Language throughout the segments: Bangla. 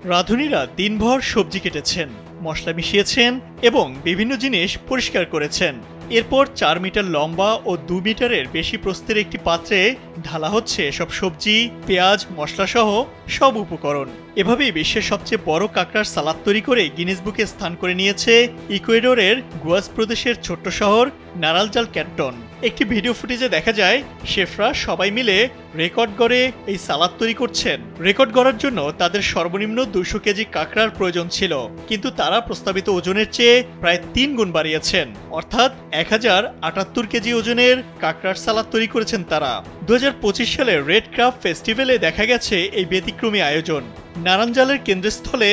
রাঁধুনিরা দিনভর সবজি কেটেছেন, মশলা মিশিয়েছেন এবং বিভিন্ন জিনিস পরিষ্কার করেছেন। এরপর ৪ মিটার লম্বা ও ২ মিটারের বেশি প্রস্থের একটি পাত্রে ঢালা হচ্ছে সব সবজি, পেঁয়াজ, মশলাসহ সব উপকরণ। এভাবেই বিশ্বের সবচেয়ে বড় কাঁকড়ার সালাদ তৈরি করে গিনেস বুকে স্থান করে নিয়েছে ইকুয়েডরের গুয়াস প্রদেশের ছোট্ট শহর নারালজাল ক্যান্টন। একটি ভিডিও ফুটেজে দেখা যায় শেফরা সবাই মিলে রেকর্ড গড়ে এই সালাদ তৈরি করছেন। রেকর্ড গড়ার জন্য তাদের সর্বনিম্ন ২০০ কেজি কাঁকড়ার প্রয়োজন ছিল, কিন্তু তারা প্রস্তাবিত ওজনের চেয়ে প্রায় ৩ গুণ বাড়িয়েছেন, অর্থাৎ ১০৭৮ কেজি ওজনের কাঁকড়ার সালাদ তৈরি করেছেন তারা। ২০২৫ সালে রেড ক্রাফট ফেস্টিভ্যালে দেখা গেছে এই ব্যতিক্রমী আয়োজন। নারানজালের কেন্দ্রস্থলে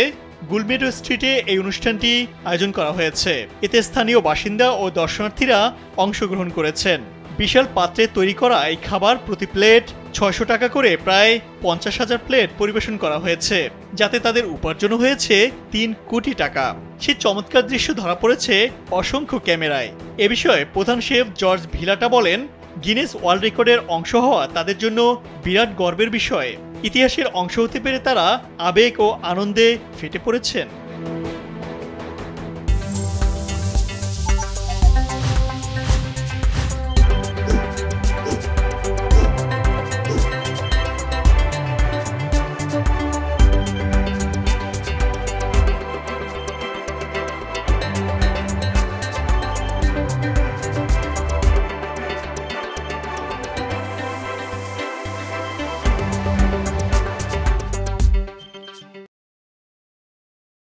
গুলমেডো স্ট্রিটে এই অনুষ্ঠানটি আয়োজন করা হয়েছে। এতে স্থানীয় বাসিন্দা ও দর্শনার্থীরা অংশগ্রহণ করেছেন। বিশাল পাত্রে তৈরি করা এই খাবার প্রতি প্লেট ৬০০ টাকা করে প্রায় ৫০,০০০ প্লেট পরিবেশন করা হয়েছে, যাতে তাদের উপার্জন হয়েছে ৩ কোটি টাকা। সেই চমৎকার দৃশ্য ধরা পড়েছে অসংখ্য ক্যামেরায়। এ বিষয়ে প্রধান শেফ জর্জ ভিলাটা বলেন, গিনেস ওয়ার্ল্ড রেকর্ডের অংশ হওয়া তাদের জন্য বিরাট গর্বের বিষয়। ইতিহাসের অংশ হতে পেরে তারা আবেগ ও আনন্দে ফেটে পড়েছেন।